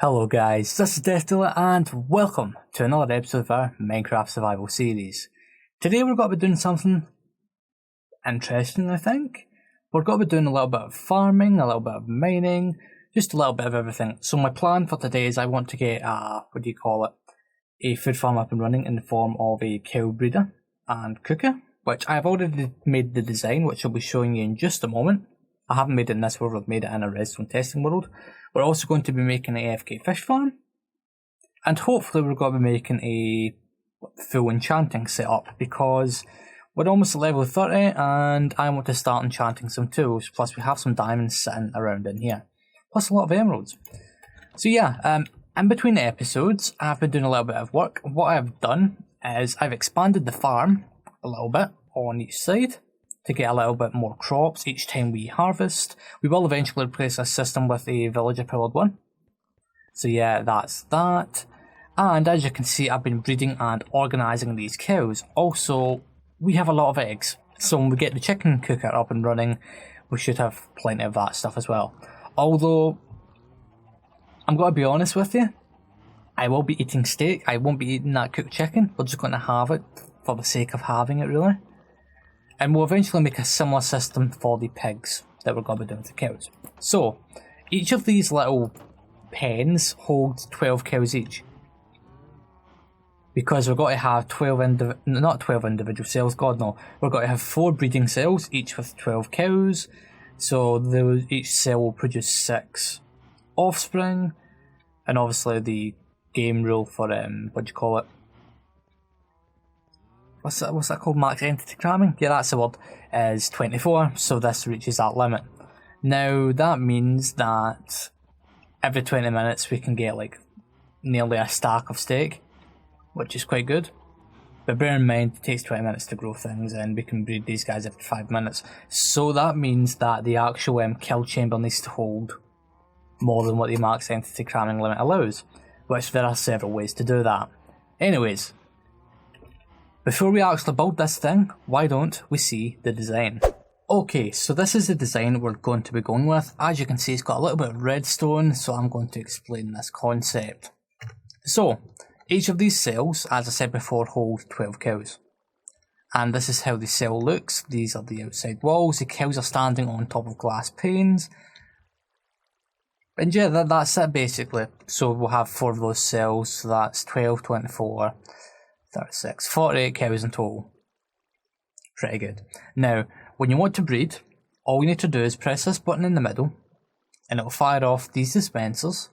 Hello guys, this is Deathdealer and welcome to another episode of our Minecraft survival series. Today we're going to be doing something interesting, I think. We're going to be doing a little bit of farming, a little bit of mining, just a little bit of everything. So my plan for today is I want to get a food farm up and running in the form of a cow breeder and cooker, which I've already made the design, which I'll be showing you in just a moment. I haven't made it in this world, I've made it in a redstone testing world. We're also going to be making an AFK fish farm. And hopefully we're going to be making a full enchanting setup because we're almost at level 30 and I want to start enchanting some tools. Plus we have some diamonds sitting around in here. Plus a lot of emeralds. So yeah, in between the episodes I've been doing a little bit of work. What I've done is I've expanded the farm a little bit on each side to get a little bit more crops each time we harvest. We will eventually replace this system with a villager powered one. So yeah, that's that. And as you can see, I've been breeding and organising these cows. Also, we have a lot of eggs. So when we get the chicken cooker up and running, we should have plenty of that stuff as well. Although, I'm going to be honest with you, I will be eating steak. I won't be eating that cooked chicken. We're just going to have it for the sake of having it, really. And we'll eventually make a similar system for the pigs that we're going to be doing with the cows. So, each of these little pens holds 12 cows each. Because we're going to have 12 individual cells, God no. We're going to have 4 breeding cells, each with 12 cows. So each cell will produce 6 offspring. And obviously the game rule for, what's that called? Max entity cramming? Yeah, that's the word. Is 24, so this reaches that limit. Now, that means that every 20 minutes we can get like nearly a stack of steak, which is quite good. But bear in mind, it takes 20 minutes to grow things, and we can breed these guys every 5 minutes. So that means that the actual kill chamber needs to hold more than what the max entity cramming limit allows, which there are several ways to do that. Anyways, before we actually build this thing, why don't we see the design? Okay, so this is the design we're going to be going with. As you can see, it's got a little bit of redstone, so I'm going to explain this concept. So, each of these cells, as I said before, hold 12 cows. And this is how the cell looks. These are the outside walls. The cows are standing on top of glass panes. And yeah, that's it basically. So we'll have 4 of those cells, so that's 12, 24... 36, 48 cows in total. Pretty good. Now, when you want to breed, all you need to do is press this button in the middle, and it'll fire off these dispensers.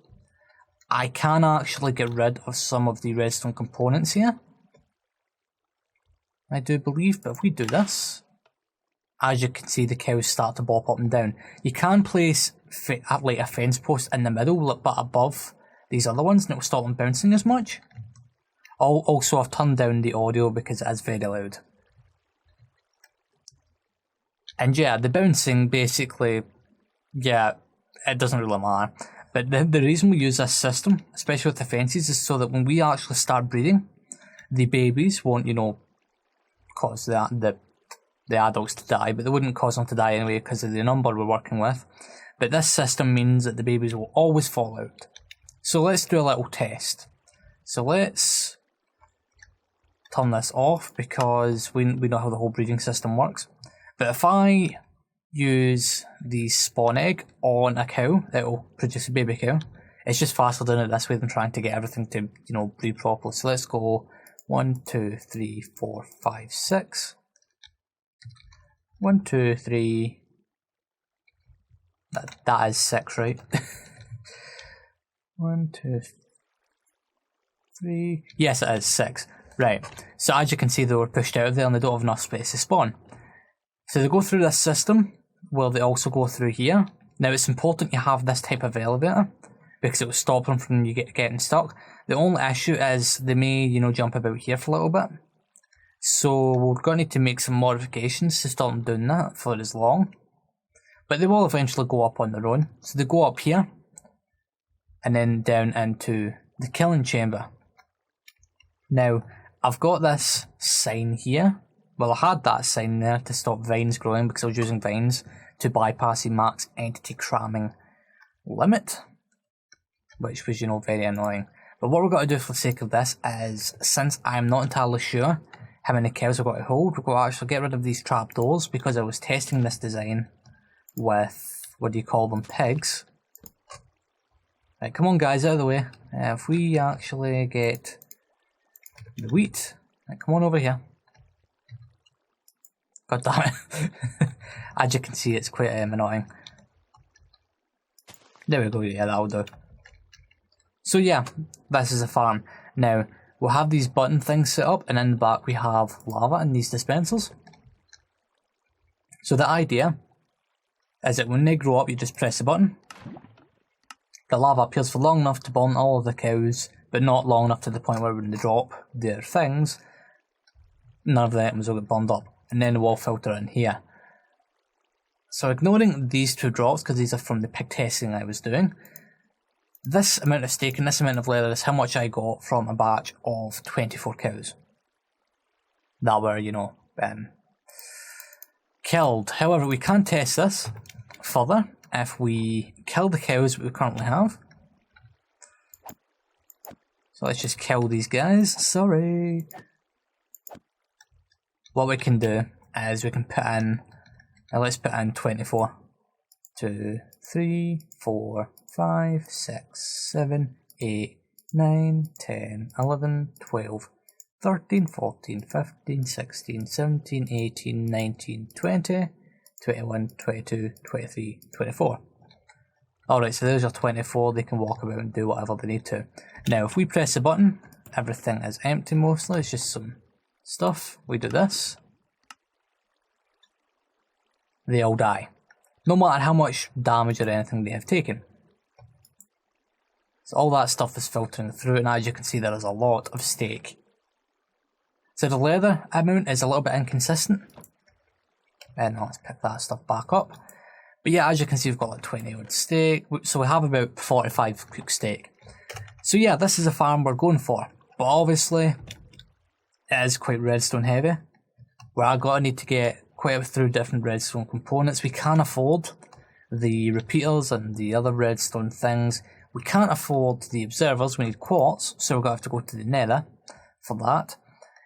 I can actually get rid of some of the redstone components here, I do believe, but if we do this, as you can see, the cows start to bop up and down. You can place like a fence post in the middle, but above these other ones, and it'll stop them bouncing as much. Also, I've turned down the audio because it is very loud. And yeah, the bouncing basically, yeah, it doesn't really matter. But the reason we use this system, especially with the fences, is so that when we actually start breeding, the babies won't, cause the adults to die, but they wouldn't cause them to die anyway because of the number we're working with. But this system means that the babies will always fall out. So let's do a little test. So let's turn this off because we know how the whole breeding system works. But if I use the spawn egg on a cow, it'll produce a baby cow. It's just faster doing it this way than trying to get everything to, breed properly. So let's go 1, 2, 3, 4, 5, 6. 1, 2, 3. That is 6, right? 1, 2, 3. Yes, it is 6. Right, so as you can see, they were pushed out of there and they don't have enough space to spawn. So they go through this system, where they also go through here. Now it's important you have this type of elevator, because it will stop them from getting stuck. The only issue is they may, jump about here for a little bit. So we're going to need to make some modifications to stop them doing that for as long. But they will eventually go up on their own. So they go up here, and then down into the killing chamber. Now, I've got this sign here. Well, I had that sign there to stop vines growing because I was using vines to bypass the max entity cramming limit. which was, you know, very annoying. But what we're going to do for the sake of this is, since I'm not entirely sure how many cows we've got to hold, we're going to actually get rid of these trapdoors, because I was testing this design with, what do you call them, pigs. Right, come on guys, out of the way. If we actually get the wheat, right, come on over here. God damn it. As you can see, it's quite annoying. There we go, yeah, that'll do. So yeah, this is a farm. Now, we'll have these button things set up, and in the back we have lava in these dispensers. So the idea is that when they grow up, you just press the button. The lava appears for long enough to burn all of the cows, but not long enough to the point where when they drop their things, none of the items will get burned up. And then it will filter in here. So ignoring these two drops, because these are from the pig testing I was doing, this amount of steak and this amount of leather is how much I got from a batch of 24 cows that were, you know, killed. However, we can test this further if we kill the cows that we currently have. So let's just kill these guys. Sorry. What we can do is we can put in, let's put in 24. 2, 3, 4, 5, 6, 7, 8, 9, 10, 11, 12, 13, 14, 15, 16, 17, 18, 19, 20, 21, 22, 23, 24. Alright, so there's your 24, they can walk about and do whatever they need to. Now, if we press the button, everything is empty mostly, it's just some stuff. We do this. They all die. No matter how much damage or anything they have taken. So all that stuff is filtering through, and as you can see there is a lot of steak. So the leather amount is a little bit inconsistent. And let's pick that stuff back up. But yeah, as you can see we've got like 20 odd steak, so we have about 45 cooked steak. So yeah, this is a farm we're going for. But obviously, it is quite redstone heavy. We're going to need to get quite a few different redstone components. We can't afford the repeaters and the other redstone things. We can't afford the observers, we need quartz, so we're going to have to go to the nether for that.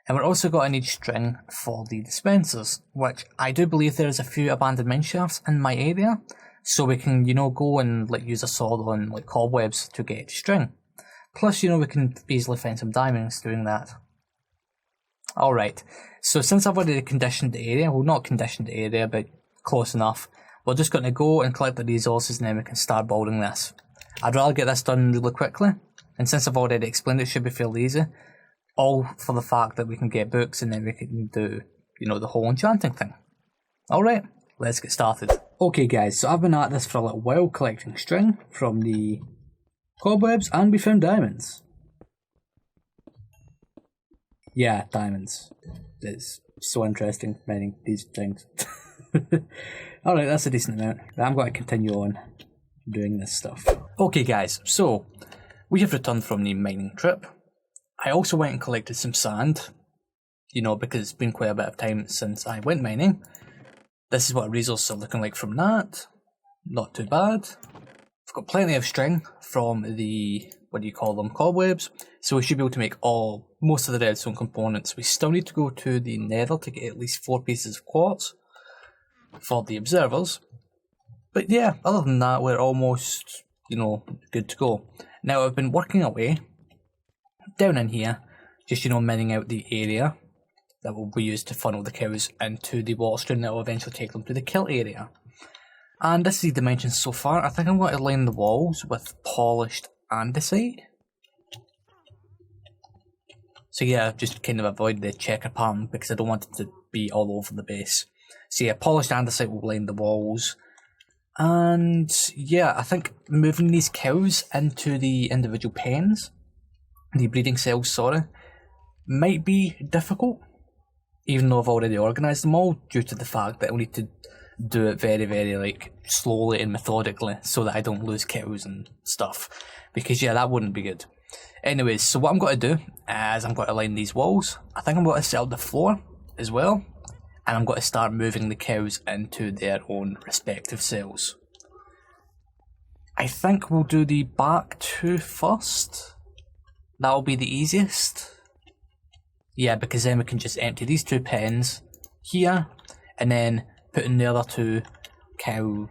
And we're also going to need string for the dispensers, which I do believe there's a few abandoned mine shafts in my area, so we can, you know, go and like use a sword on like cobwebs to get string. Plus, you know, we can easily find some diamonds doing that. Alright, so since I've already conditioned the area, well not conditioned the area, but close enough, we're just going to go and collect the resources and then we can start building this. I'd rather get this done really quickly, and since I've already explained it, should be fairly easy. All for the fact that we can get books and then we can do, you know, the whole enchanting thing. Alright, let's get started. Okay guys, so I've been at this for a little while collecting string from the cobwebs and we found diamonds. Yeah, diamonds. It's so interesting mining these things. Alright, that's a decent amount. I'm going to continue on doing this stuff. Okay guys, so we have returned from the mining trip. I also went and collected some sand, you know, because it's been quite a bit of time since I went mining. This is what resources are looking like from that. Not too bad. I've got plenty of string from the, what do you call them, cobwebs, so we should be able to make most of the redstone components. We still need to go to the nether to get at least 4 pieces of quartz for the observers. But yeah, other than that, we're almost, you know, good to go. Now I've been working away down in here, just, you know, mining out the area that will be used to funnel the cows into the water stream that will eventually take them to the kill area. And this is the dimensions so far. I think I'm going to line the walls with polished andesite. So yeah, I've just kind of avoided the checker pattern because I don't want it to be all over the base. So yeah, polished andesite will line the walls. And yeah, I think moving these cows into the individual pens, the breeding cells, sorry, might be difficult, even though I've already organised them all, due to the fact that I'll need to do it very, very like slowly and methodically so that I don't lose cows and stuff, because yeah, that wouldn't be good. Anyways, so what I'm going to do is I'm going to line these walls. I think I'm going to set up the floor as well, and I'm going to start moving the cows into their own respective cells. I think we'll do the back two first. That'll be the easiest. Yeah, because then we can just empty these two pens here, and then put in the other two cow,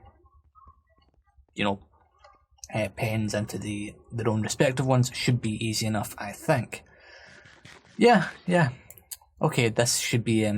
pens into their own respective ones. Should be easy enough, I think. Yeah. Okay, this should be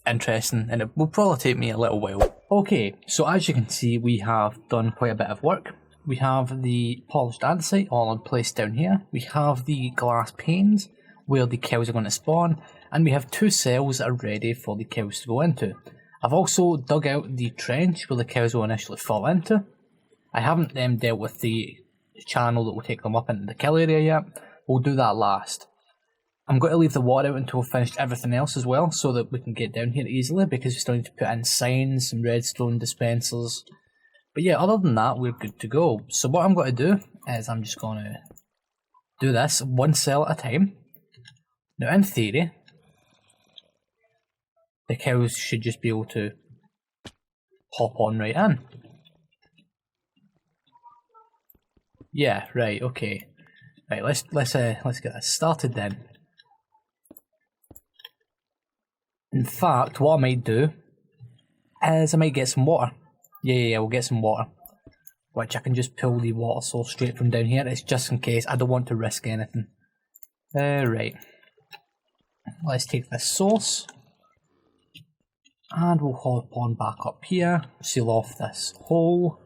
interesting, and it will probably take me a little while. Okay, so as you can see, we have done quite a bit of work. We have the polished andesite all in place down here. We have the glass panes where the cows are going to spawn, and we have 2 cells that are ready for the cows to go into. I've also dug out the trench where the cows will initially fall into. I haven't dealt with the channel that will take them up into the kill area yet. We'll do that last. I'm going to leave the water out until we've finished everything else as well, so that we can get down here easily, because we still need to put in signs, some redstone dispensers. But yeah, other than that, we're good to go. So what I'm going to do is I'm just going to do this 1 cell at a time. Now in theory, the cows should just be able to hop on right in. Yeah, right, okay. Right, let's get this started then. In fact, what I might do is I might get some water. Yeah, we'll get some water. Which I can just pull the water source straight from down here. It's just in case. I don't want to risk anything. Right. Let's take this source. And we'll hop on back up here. Seal off this hole.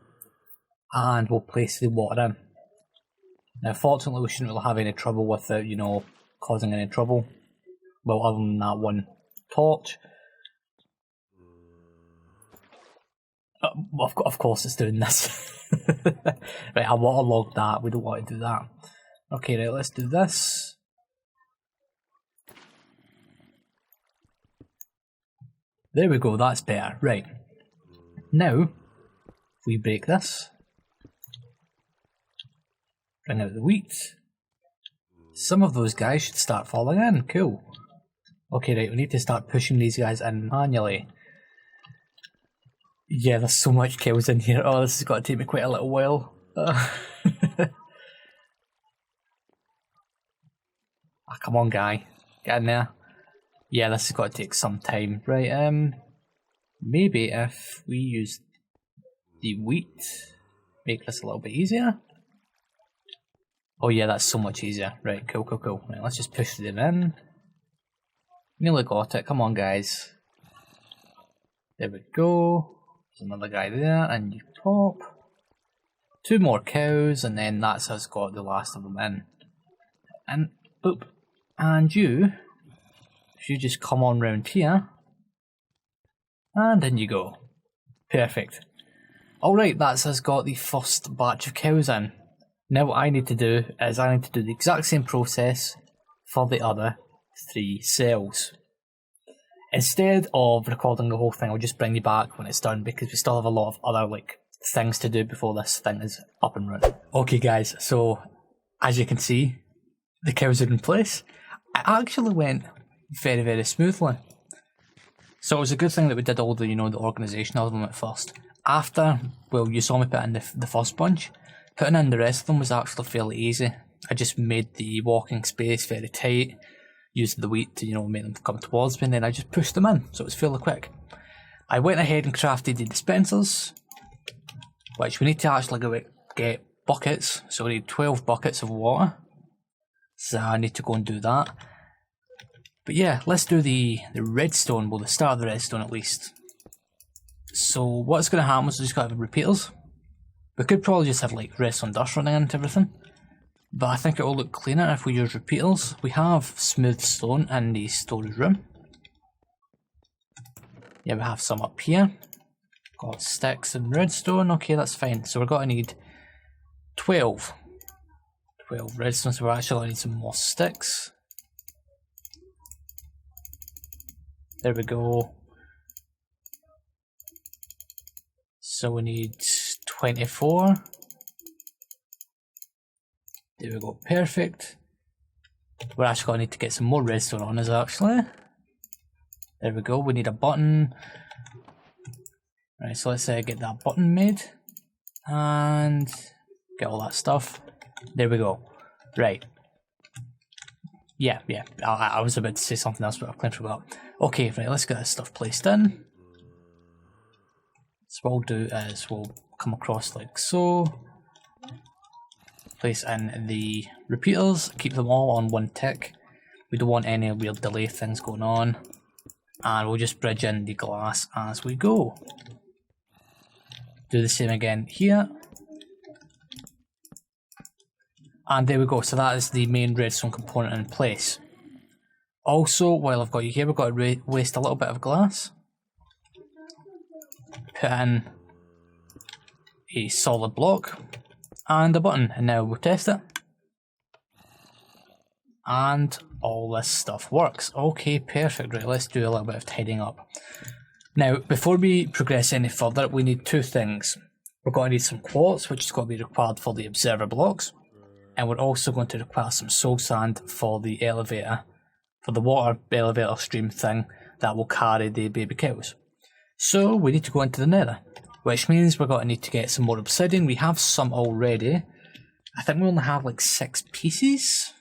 And we'll place the water in. Now fortunately we shouldn't really have any trouble with it, causing any trouble. Well, other than that one torch. Of course it's doing this. Right, I waterlogged that. We don't want to do that. Okay, right, let's do this. There we go, that's better. Right. Now, if we break this, bring out the wheat, some of those guys should start falling in. Cool. Okay, right, we need to start pushing these guys in manually. Yeah, there's so much kills in here. Oh, this has got to take me quite a little while. Come on, guy. Get in there. Yeah, this has got to take some time. Right, maybe if we use the wheat, make this a little bit easier. Oh yeah, that's so much easier. Right, cool. Right, let's just push them in. Nearly got it. Come on, guys. There we go. There's another guy there, and you pop. 2 more cows, and then that's us got the last of them in. And boop. And you just come on round here. And in you go. Perfect. Alright, that's us got the first batch of cows in. Now what I need to do is I need to do the exact same process for the other 3 cells. Instead of recording the whole thing, I'll just bring you back when it's done, because we still have a lot of other things to do before this thing is up and running. Okay guys, so as you can see, the cows are in place. It actually went very, very smoothly. So it was a good thing that we did all the, the organisation of them at first. After, well, you saw me put in the first bunch. Putting in the rest of them was actually fairly easy. I just made the walking space very tight, used the wheat to, make them come towards me, and then I just pushed them in, so it was fairly quick. I went ahead and crafted the dispensers, which we need to actually go get buckets, so we need 12 buckets of water. So I need to go and do that. But yeah, let's do the redstone, well, the start of the redstone at least. So what's going to happen is we just got to have repeaters. We could probably just have redstone dust running into everything, but I think it will look cleaner if we use repeaters. We have smooth stone in the storage room. Yeah, we have some up here. Got sticks and redstone. Okay, that's fine. So we're going to need 12 redstone, so we're actually going to need some more sticks. There we go. So we need 24. There we go, perfect. We're actually going to need to get some more redstone on us actually. There we go, we need a button. Right, so let's get that button made. And get all that stuff. There we go. Right. Yeah. I was about to say something else, but I've clearly forgot. Okay, right, let's get this stuff placed in. So what we'll do is we'll come across like so. Place in the repeaters, keep them all on one tick. We don't want any weird delay things going on. And we'll just bridge in the glass as we go. Do the same again here. And there we go, so that is the main redstone component in place. Also, while I've got you here, we've got to waste a little bit of glass. Put in a solid block and a button, and now we'll test it. And all this stuff works. Okay, perfect. Right, let's do a little bit of tidying up. Now, before we progress any further, we need two things. We're going to need some quartz, which is going to be required for the observer blocks. And we're also going to require some soul sand for the elevator, for the water elevator stream thing that will carry the baby cows. So we need to go into the nether, which means we're going to need to get some more obsidian. We have some already. I think we only have like 6 pieces.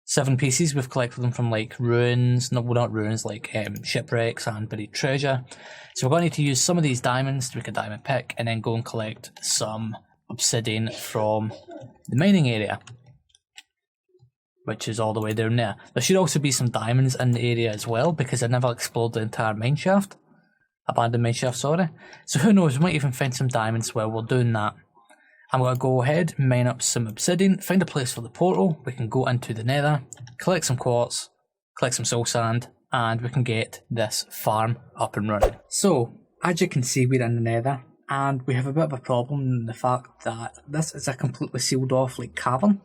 7 pieces. We've collected them from like ruins, no, well, not ruins, like shipwrecks and buried treasure. So we're going to need to use some of these diamonds to make a diamond pick and then go and collect some obsidian from the mining area, which is all the way down there. There should also be some diamonds in the area as well, because I never explored the entire mineshaft. Abandoned mineshaft, sorry. So who knows, we might even find some diamonds while we're doing that. I'm going to go ahead, mine up some obsidian, find a place for the portal, we can go into the nether, collect some quartz, collect some soul sand, and we can get this farm up and running. So, as you can see, we're in the nether, and we have a bit of a problem in the fact that this is a completely sealed off like cavern.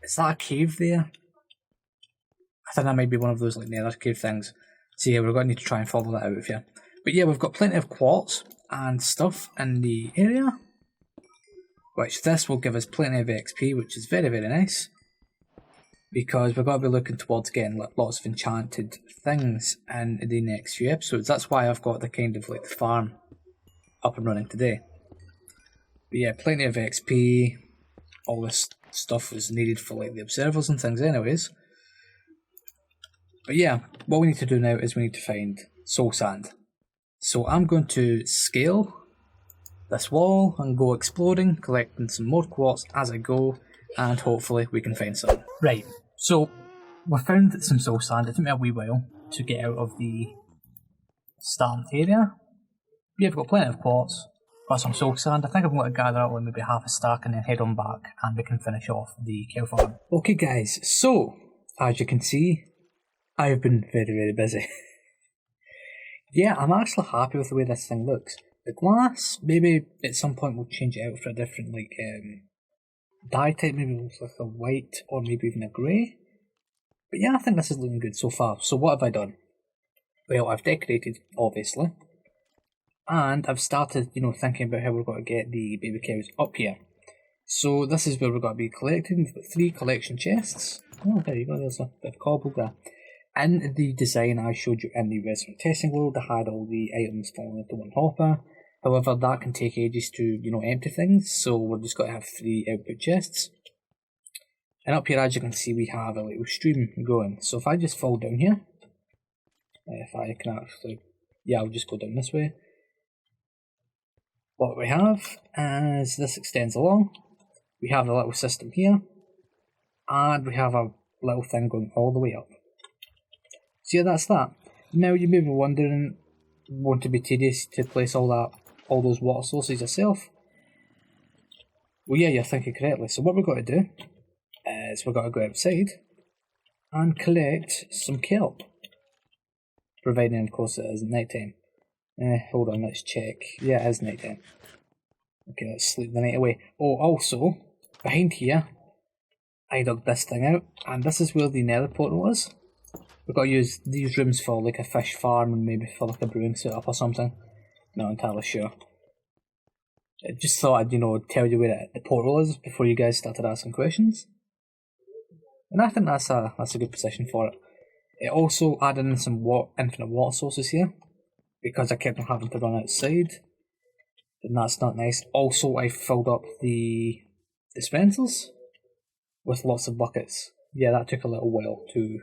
Is that a cave there? I think that might be one of those like nether cave things. So yeah, we're going to need to try and follow that out of here. But yeah, we've got plenty of quartz and stuff in the area, which this will give us plenty of XP, which is very, very nice. Because we're going to be looking towards getting lots of enchanted things in the next few episodes. That's why I've got the kind of like farm up and running today. But yeah, plenty of XP. All this stuff is needed for like the observers and things anyways. But yeah, what we need to do now is we need to find soul sand. So I'm going to scale this wall and go exploring, collecting some more quartz as I go, and hopefully we can find some. Right, so we found some soul sand. It took me a wee while to get out of the start area. Yeah, we've got plenty of quartz, got some soul sand. I think I'm going to gather out like maybe half a stack and then head on back and we can finish off the cow farm. Okay guys, so as you can see, I've been very, very busy. Yeah, I'm actually happy with the way this thing looks. The glass, maybe at some point we'll change it out for a different like dye type, maybe it looks like a white or maybe even a grey. But yeah, I think this is looking good so far. So what have I done? Well, I've decorated, obviously. And I've started, thinking about how we're going to get the baby cows up here. So this is where we're going to be collecting. We've got 3 collection chests. Oh, there you go, there's a bit of cobble there. In the design I showed you in the restaurant testing world, I had all the items falling into one hopper. However, that can take ages to, empty things, so we're just going to have 3 output chests. And up here, as you can see, we have a little stream going. So if I just fall down here, if I can actually, yeah, I'll just go down this way. What we have is this extends along. We have a little system here, and we have a little thing going all the way up. So yeah, that's that. Now you may be wondering, won't it be tedious to place all those water sources yourself? Well yeah, you're thinking correctly. So what we're going to do is we're going to go outside and collect some kelp. Providing of course it is night time. Hold on, let's check. Yeah, it is night time. Okay, let's sleep the night away. Oh, also, behind here, I dug this thing out, and this is where the nether portal is. We've got to use these rooms for like a fish farm and maybe for like a brewing setup or something. Not entirely sure. I just thought I'd, tell you where the portal is before you guys started asking questions. And I think that's a good position for it. It also added in some infinite water sources here, because I kept on having to run outside. then that's not nice. Also, I filled up the dispensers with lots of buckets. Yeah, that took a little while to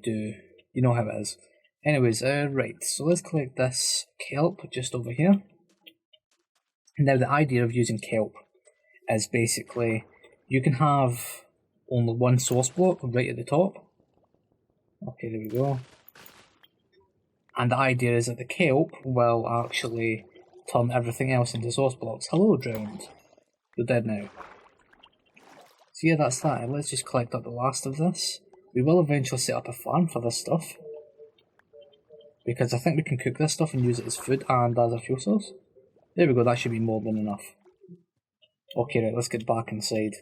do. You know how it is. Anyways, right, so let's collect this kelp just over here. Now, the idea of using kelp is basically you can have only one source block right at the top. Okay, there we go. And the idea is that the kelp will actually turn everything else into source blocks. Hello, drowned. You're dead now. So yeah, that's that. Let's just collect up the last of this. We will eventually set up a farm for this stuff, because I think we can cook this stuff and use it as food and as a fuel source. There we go, that should be more than enough. Okay, right, let's get back inside.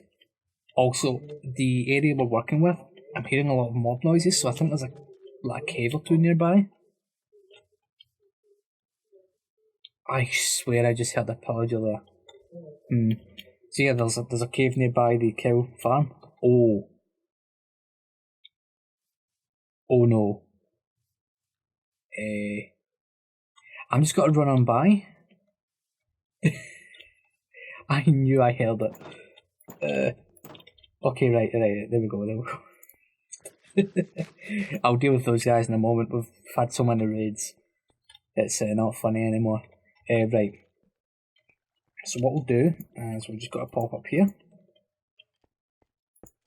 Also, the area we're working with, I'm hearing a lot of mob noises, so I think there's a cave or two nearby. I swear I just heard a pillager there. So yeah, there's a cave nearby the cow farm. Oh. Oh no. I'm just gotta run on by. I knew I heard it. Okay, right, there we go. I'll deal with those guys in a moment. We've had so many raids. It's not funny anymore. Right. So what we'll do is we've just got to pop up here.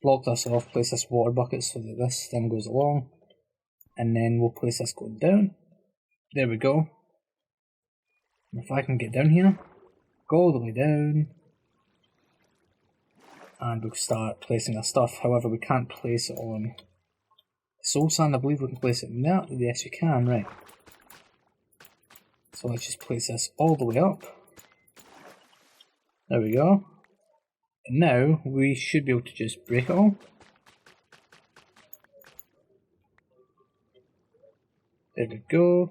Block this off, place this water bucket so that this thing goes along. And then we'll place this going down. There we go. And if I can get down here, go all the way down. And we'll start placing our stuff. However, we can't place it on soul sand. I believe we can place it in there. Yes, we can, right. So let's just place this all the way up. There we go. And now we should be able to just break it all. There we go.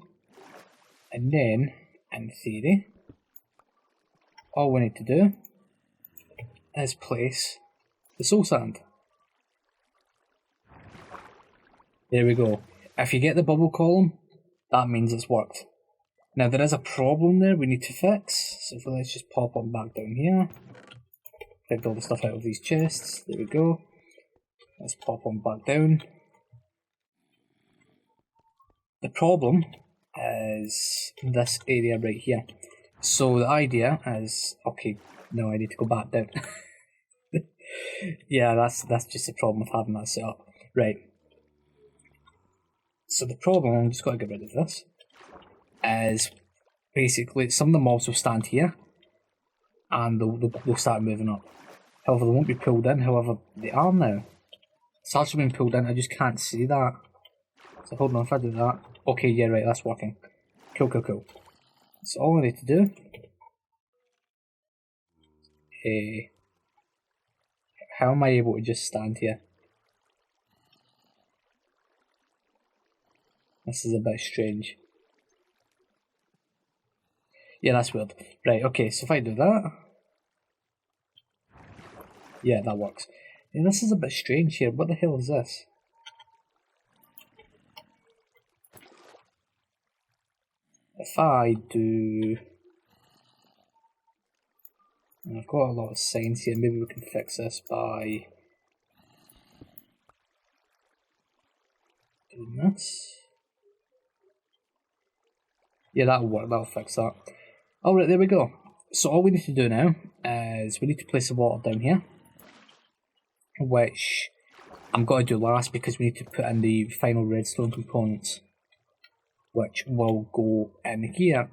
And then, in theory, all we need to do is place the soul sand. There we go. If you get the bubble column, that means it's worked. Now there is a problem there we need to fix, so let's just pop on back down here. Picked all the stuff out of these chests, there we go. Let's pop on back down. The problem is this area right here. So the idea is, okay, no, I need to go back down. Yeah, that's just the problem with having that set up. Right. So the problem, I'm just got to get rid of this, is basically some of the mobs will stand here and they'll start moving up. However, they won't be pulled in, however, they are now. It's actually been pulled in, I just can't see that. So hold on, if I do that. Okay, yeah, right, that's working. Cool. So all I need to do, how am I able to just stand here? This is a bit strange. Yeah, that's weird. Right, okay, so if I do that, yeah, that works. And this is a bit strange here. What the hell is this? If I do... And I've got a lot of signs here, maybe we can fix this by doing this. Yeah, that'll work, that'll fix that. Alright, there we go. So all we need to do now is we need to place the water down here, which I'm going to do last because we need to put in the final redstone components, which will go in here.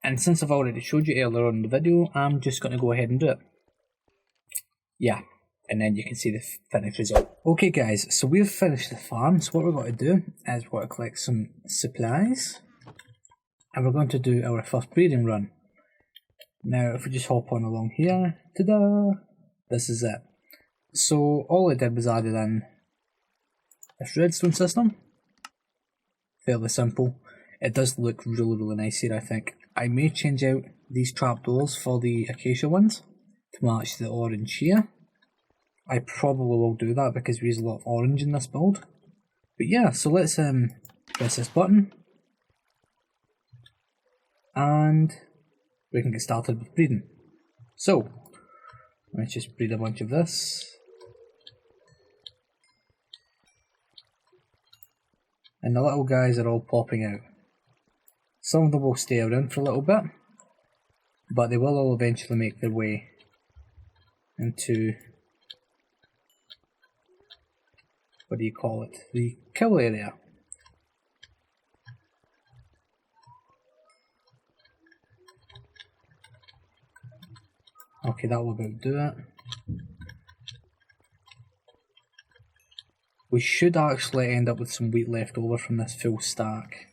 And since I've already showed you earlier on in the video, I'm just going to go ahead and do it. Yeah, and then you can see the finished result. Okay guys, so we've finished the farm, so what we're going to do is we're going to collect some supplies, and we're going to do our first breeding run. Now if we just hop on along here, ta-da! This is it. So all I did was added in this redstone system. Fairly simple. It does look really nice here, I think. I may change out these trapdoors for the acacia ones to match the orange here. I probably will do that because we use a lot of orange in this build. But yeah, so let's press this button. And we can get started with breeding. So, let's just breed a bunch of this. And the little guys are all popping out. Some of them will stay around for a little bit, but they will all eventually make their way into, what do you call it, the kill area. Okay, that will about do it. We should actually end up with some wheat left over from this full stack.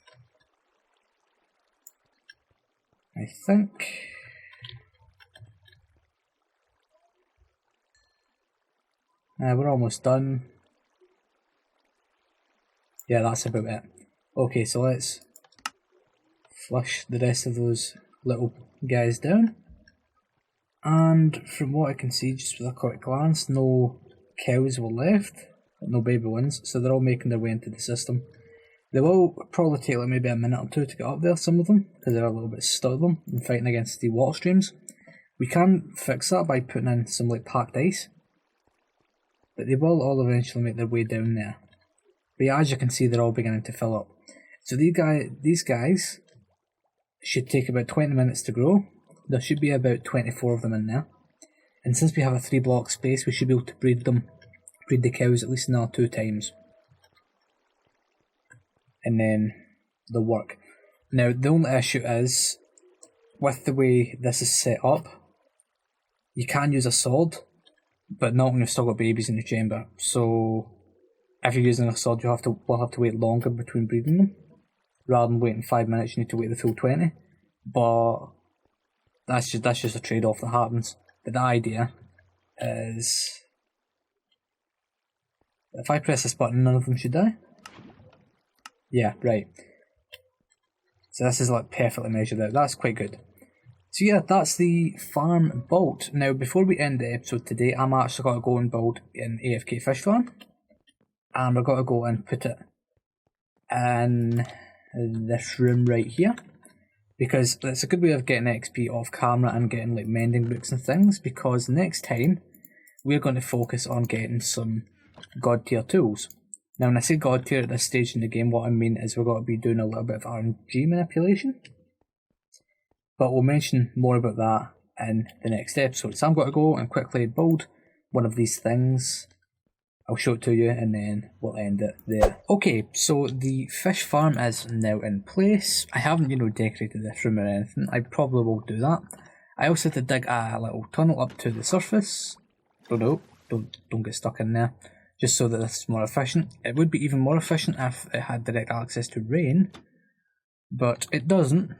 I think. We're almost done. Yeah, that's about it. Okay, so let's flush the rest of those little guys down. And from what I can see, just with a quick glance, no cows were left, no baby ones, so they're all making their way into the system. They will probably take like maybe a minute or two to get up there, some of them, because they're a little bit stubborn and fighting against the water streams. We can fix that by putting in some like packed ice, but they will all eventually make their way down there. But yeah, as you can see, they're all beginning to fill up. So these guys should take about 20 minutes to grow. There should be about 24 of them in there. And since we have a 3 block space, we should be able to breed the cows at least another 2 times. And then they'll work. Now, the only issue is, with the way this is set up, you can use a sword, but not when you've still got babies in the chamber. So, if you're using a sword, we'll have to wait longer between breeding them. Rather than waiting 5 minutes, you need to wait the full 20. But that's just a trade-off that happens. But the idea is, if I press this button, none of them should die. Yeah, right. So this is like perfectly measured out. That's quite good. So yeah, that's the farm built. Now, before we end the episode today, I'm actually going to go and build an AFK fish farm. And we're going to go and put it in this room right here. Because it's a good way of getting XP off camera and getting like mending books and things, because next time we're going to focus on getting some god tier tools. Now when I say god tier at this stage in the game, what I mean is we're going to be doing a little bit of RNG manipulation. But we'll mention more about that in the next episode. So I'm going to go and quickly build one of these things. I'll show it to you and then we'll end it there. Okay, so the fish farm is now in place. I haven't, decorated this room or anything. I probably will do that. I also had to dig a little tunnel up to the surface. Don't get stuck in there. Just so that this is more efficient. It would be even more efficient if it had direct access to rain. But it doesn't,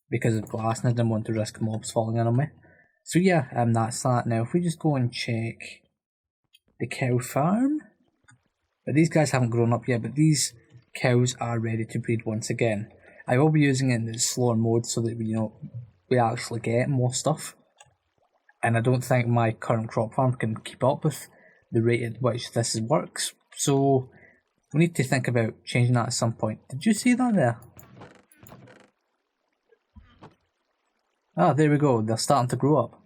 because of glass, and I didn't want to risk mobs falling in on me. So yeah, that's that. Now if we just go and check the cow farm, but these guys haven't grown up yet, but these cows are ready to breed once again. I will be using it in the slower mode so that we actually get more stuff, and I don't think my current crop farm can keep up with the rate at which this works, so we need to think about changing that at some point. Did you see that there? Ah, there we go, they're starting to grow up.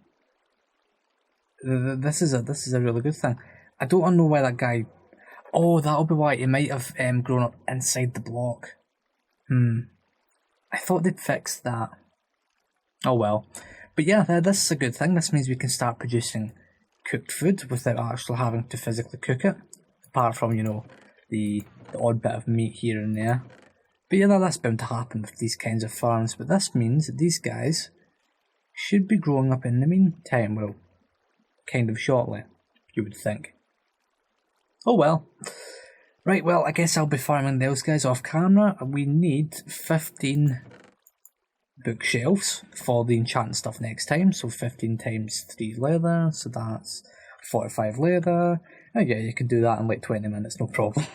This is a really good thing. I don't know why that guy... Oh, that'll be why. He might have grown up inside the block. I thought they'd fixed that. Oh well. But yeah, this is a good thing. This means we can start producing cooked food without actually having to physically cook it. Apart from, the odd bit of meat here and there. But yeah, that's bound to happen with these kinds of farms. But this means that these guys should be growing up in the meantime. Well, kind of shortly, you would think. Oh well. Right, well, I guess I'll be farming those guys off camera. We need 15 bookshelves for the enchanting stuff next time. So 15 times 3 leather, so that's 45 leather. Oh yeah, you can do that in like 20 minutes, no problem.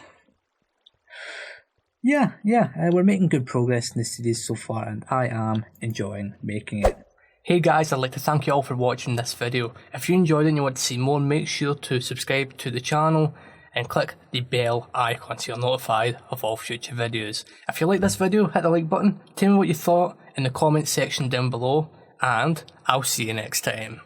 Yeah, we're making good progress in this series so far, and I am enjoying making it. Hey guys, I'd like to thank you all for watching this video. If you enjoyed it and you want to see more, make sure to subscribe to the channel and click the bell icon so you're notified of all future videos. If you like this video, hit the like button, tell me what you thought in the comments section down below, and I'll see you next time.